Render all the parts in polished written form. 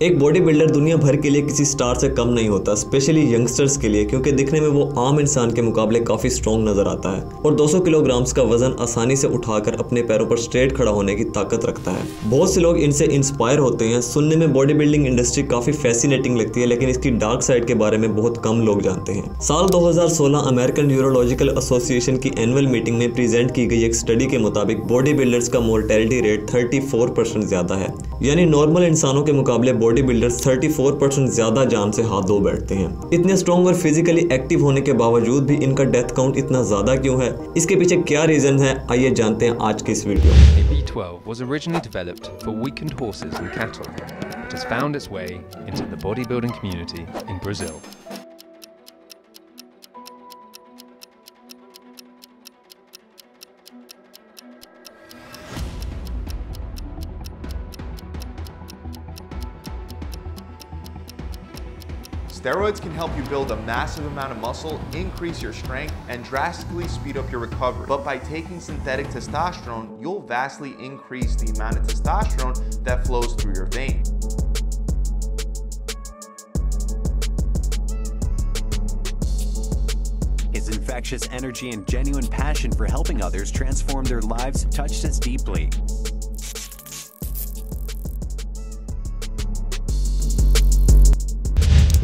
एक body builder दुनिया भर के लिए किसी स्टार से कम नहीं होता, स्पेशली यंगस्टर्स के लिए, क्योंकि दिखने में वो आम इंसान के मुकाबले काफी स्ट्रॉन्ग नजर आता है और 200 किलोग्राम्स का वजन आसानी से उठाकर अपने पैरों पर स्ट्रेट खड़ा होने की ताकत रखता है। बहुत से लोग इनसे इंस्पायर होते हैं। सुनने में बॉडी बिल्डिंग इंडस्ट्री काफी फैसिनेटिंग लगती है, लेकिन इसकी डार्क साइड के बारे में बहुत कम लोग जानते हैं। साल 2016 अमेरिकन न्यूरोलॉजिकल एसोसिएशन की एनुअल मीटिंग में प्रेजेंट की गई एक स्टडी के मुताबिक बॉडी बिल्डर्स का मोर्टेलिटी रेट 34% ज्यादा है, यानी नॉर्मल इंसानों के मुकाबले बॉडी बिल्डर्स 34% ज्यादा जान से हाथ धो बैठते हैं। इतने स्ट्रॉन्ग और फिजिकली एक्टिव होने के बावजूद भी इनका डेथ काउंट इतना ज्यादा क्यों है? इसके पीछे क्या रीजन है, आइए जानते हैं आज की इस वीडियो में। B12 was originally developed for weakened horses and cattle. It has found its way into the bodybuilding community in Brazil. Steroids can help you build a massive amount of muscle, increase your strength, and drastically speed up your recovery. But by taking synthetic testosterone, you'll vastly increase the amount of testosterone that flows through your veins. His infectious energy and genuine passion for helping others transform their lives touched us deeply.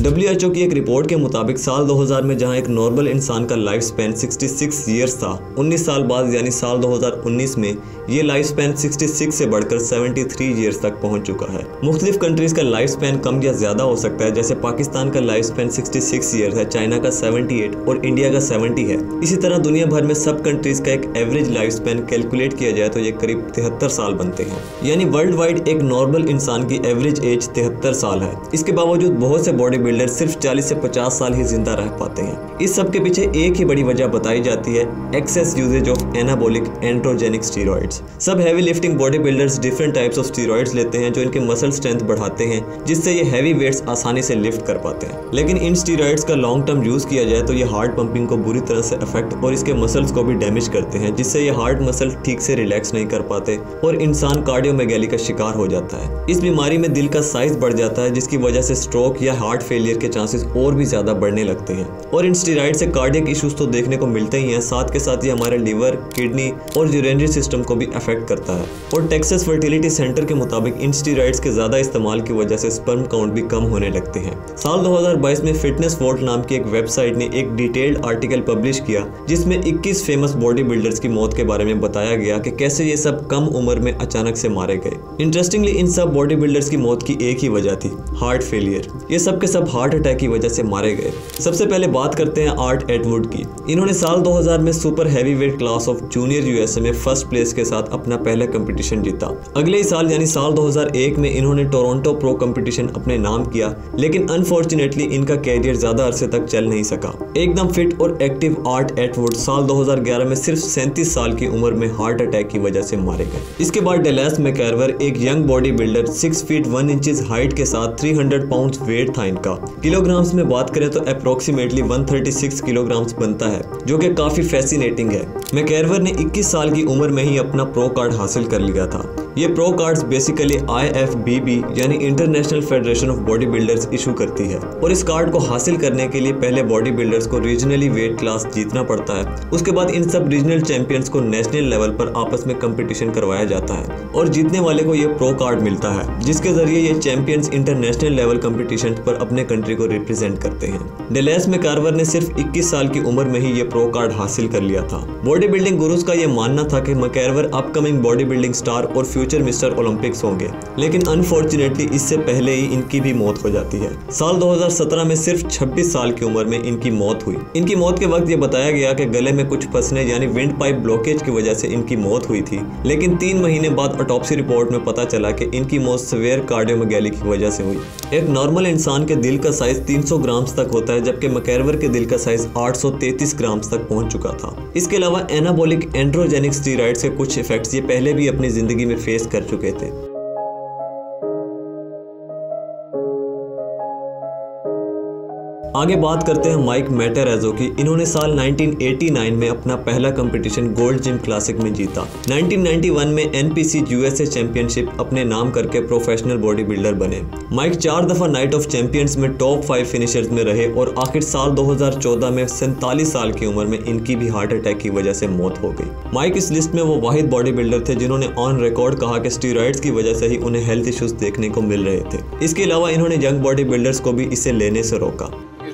WHO की एक report के मुताबिक साल 2000 में जहां एक normal इंसान का लाइफ स्पैन 66 ईयर्स था, 19 साल बाद यानी साल 2019 में ये लाइफ स्पैन 66 से बढ़कर 73 ईयर्स तक पहुंच चुका है। मुख्तलिफ कंट्रीज का लाइफ स्पैन कम या ज्यादा हो सकता है, जैसे पाकिस्तान का लाइफ स्पैन 66 ईयर्स है, चाइना का 78 और इंडिया का 70 है। इसी तरह दुनिया भर में सब कंट्रीज का एक एवरेज लाइफ स्पैन कैलकुलेट किया जाए तो ये करीब 73 साल बनते हैं, यानी वर्ल्ड वाइड एक नॉर्मल इंसान की एवरेज एज 73 साल है। इसके बावजूद बहुत से बॉडी बिल्डर सिर्फ 40 से 50 साल ही जिंदा रह पाते हैं। इस सब के पीछे एक ही बड़ी वजह बताई जाती है, excess usages of anabolic androgenic steroids. सब heavy lifting body builders different types of steroids लेते हैं जो इनके मसल स्ट्रेंथ बढ़ाते हैं, जिससे ये हैवी वेट्स आसानी से लिफ्ट कर पाते हैं। लेकिन इन स्टीरॉइड्स का लॉन्ग टर्म यूज किया जाए तो ये हार्ट पंपिंग को बुरी तरह से अफेक्ट और इसके मसल्स को भी डैमेज करते हैं, जिससे ये हार्ट मसल ठीक से रिलैक्स नहीं कर पाते और इंसान कार्डियोमेगैली का शिकार हो जाता है। इस बीमारी में दिल का साइज बढ़ जाता है, जिसकी वजह से स्ट्रोक या हार्ट फेलियर के चांसेस और भी ज्यादा बढ़ने लगते हैं। और इन स्टेरॉइड से कार्डियक इश्यूज तो देखने को मिलते ही हैं, साथ के साथ ये हमारे लिवर, किडनी और यूरिनरी सिस्टम को भी अफेक्ट करता है। और टेक्सास फर्टिलिटी सेंटर के मुताबिक इन स्टेरॉइड्स के ज्यादा इस्तेमाल की वजह से स्पर्म काउंट भी कम होने लगते हैं। साल 2022 में फिटनेस वॉल्ट नाम की एक वेबसाइट ने एक डिटेल्ड आर्टिकल पब्लिश किया, जिसमें 21 फेमस बॉडी बिल्डर्स की मौत के बारे में बताया गया कि कैसे ये सब कम उम्र में अचानक से मारे गए। इंटरेस्टिंगली इन सब बॉडी बिल्डर्स की मौत की एक ही वजह थी, हार्ट फेलियर। ये सब के सब हार्ट अटैक की वजह से मारे गए। सबसे पहले बात करते हैं आर्ट एटवुड की। इन्होंने साल 2000 में super heavyweight class of junior USA में फर्स्ट प्लेस के साथ अपना पहला कंपटीशन जीता। अगले ही साल यानी साल 2001 में इन्होंने टोरंटो प्रो कंपटीशन अपने नाम किया, लेकिन अनफॉर्चुनेटली इनका कैरियर ज्यादा अरसे तक चल नहीं सका। एकदम फिट और एक्टिव आर्ट एटवुड साल 2011 में सिर्फ 37 साल की उम्र में हार्ट अटैक की वजह से मारे गए। इसके बाद डेलास मैकगायवर, एक young body builder 6 feet 1 inches height के साथ 300 पाउंड वेट था इनका। किलोग्राम्स में बात करें तो अप्रोक्सीमेटली 136 किलोग्राम्स बनता है, जो कि काफी फैसिनेटिंग है। मैकगायवर ने 21 साल की उम्र में ही अपना प्रो कार्ड हासिल कर लिया था। ये प्रो कार्ड्स बेसिकली IFBB यानी international federation of body builders issue करती है, और इस कार्ड को हासिल करने के लिए पहले बॉडी बिल्डर्स को रीजनली वेट क्लास जीतना पड़ता है। उसके बाद इन सब रीजनल चैंपियंस को नेशनल लेवल पर आपस में कंपटीशन करवाया जाता है और जीतने वाले को ये प्रो कार्ड मिलता है, जिसके जरिए ये चैंपियंस इंटरनेशनल लेवल कंपटीशन पर अपने कंट्री को रिप्रेजेंट करते हैं। डेलास मैकगायवर ने सिर्फ 21 साल की उम्र में ही ये प्रो कार्ड हासिल कर लिया था। बॉडी बिल्डिंग गुरुज का यह मानना था कि मैकगायवर अपकमिंग बॉडी बिल्डिंग स्टार और फ्यूचर मिस्टर ओलंपिक्स होंगे, लेकिन अनफॉर्चुनेटली इससे पहले ही इनकी भी मौत हो जाती है। साल 2017 में सिर्फ 26 साल की उम्र में इनकी मौत हुई। इनकी मौत के वक्त ये बताया गया कि गले में कुछ फंसने यानी विंड पाइप ब्लॉकेज की वजह से इनकी मौत हुई थी, लेकिन 3 महीने बाद ऑटोप्सी रिपोर्ट में पता चला कि इनकी मौत सीवियर कार्डियोमेगैली की वजह से हुई। एक नॉर्मल इंसान के दिल का साइज 300 ग्राम्स तक होता है, जबकि मैकगायवर के दिल का साइज 833 ग्राम्स तक पहुंच चुका था। इसके अलावा एनाबॉलिक एंड्रोजेनिक स्टीरॉइड्स के कुछ इफेक्ट्स ये पहले भी अपनी जिंदगी में फेस कर चुके थे। आगे बात करते हैं माइक मैटेरेजो की। इन्होंने साल 1989 में अपना पहला कंपटीशन गोल्ड जिम क्लासिक में जीता। 1991 में NPC USA चैंपियनशिप अपने नाम करके प्रोफेशनल बॉडी बिल्डर बने। माइक 4 दफा नाइट ऑफ चैंपियंस में टॉप 5 फिनिशर्स में रहे और आखिर साल 2014 में 47 साल की उम्र में इनकी भी हार्ट अटैक की वजह से मौत हो गई। माइक इस लिस्ट में वो वाहिद बॉडी बिल्डर थे जिन्होंने ऑन रिकॉर्ड कहा कि स्टीरॉइड्स की वजह से ही उन्हें हेल्थ इश्यूज देखने को मिल रहे थे। इसके अलावा इन्होंने यंग बॉडी बिल्डर्स को भी इसे लेने से रोका।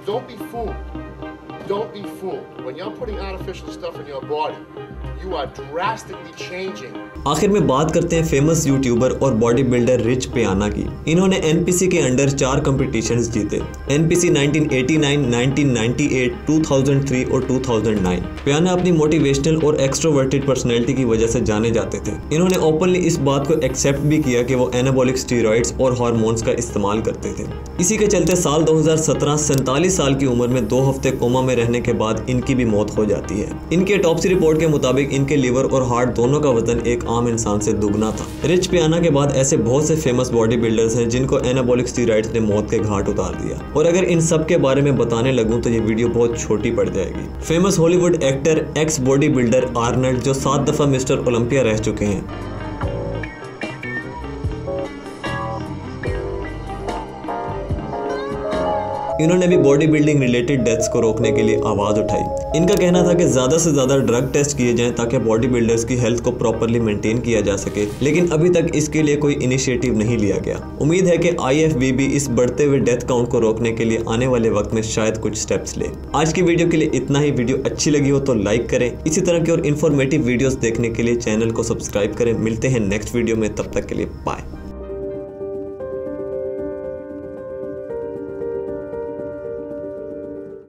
Don't be fooled. Don't be fooled. When you're putting artificial stuff in your body, you are drastically changing. आखिर में बात करते हैं फेमस यूट्यूबर और बॉडी बिल्डर रिच पियाना की। इन्होंने NPC के अंडर 4 कंपटीशंस जीते। NPC 1989, 1998, 2003 और 2009। पियाना अपनी मोटिवेशनल और एक्सट्रोवर्टेड पर्सनैलिटी की वजह से जाने जाते थे। इन्होंने ओपनली इस बात को एक्सेप्ट भी किया कि वो एनाबॉलिक स्टीरॉइड्स और हार्मोन्स का इस्तेमाल करते थे। इसी के चलते साल 2017 47 साल की उम्र में 2 हफ्ते कोमा में रहने के बाद इनकी भी मौत हो जाती है। इनके ऑटोप्सी रिपोर्ट के मुताबिक इनके लिवर और हार्ट दोनों का वजन एक आम इंसान से दुगना था। रिच पियाना के बाद ऐसे बहुत से फेमस बॉडी बिल्डर्स हैं जिनको एनाबॉलिक स्टीरॉइड्स ने मौत के घाट उतार दिया, और अगर इन सब के बारे में बताने लगूं तो ये वीडियो बहुत छोटी पड़ जाएगी। Famous Hollywood actor x body builder Arnold, जो 7 दफा मिस्टर ओलंपिया रह चुके हैं, इन्होंने भी बॉडी बिल्डिंग रिलेटेड डेथ्स को रोकने के लिए आवाज उठाई। इनका कहना था कि ज्यादा से ज्यादा ड्रग टेस्ट किए जाएं ताकि बॉडी बिल्डर्स की हेल्थ को प्रॉपरली मेंटेन किया जा सके, लेकिन अभी तक इसके लिए कोई इनिशिएटिव नहीं लिया गया। उम्मीद है कि IFBB इस बढ़ते हुए डेथ काउंट को रोकने के लिए आने वाले वक्त में शायद कुछ स्टेप्स ले। आज की वीडियो के लिए इतना ही। वीडियो अच्छी लगी हो तो लाइक करें। इसी तरह की और इन्फॉर्मेटिव वीडियोस देखने के लिए चैनल को सब्सक्राइब करें। मिलते हैं नेक्स्ट वीडियो में, तब तक के लिए बाय।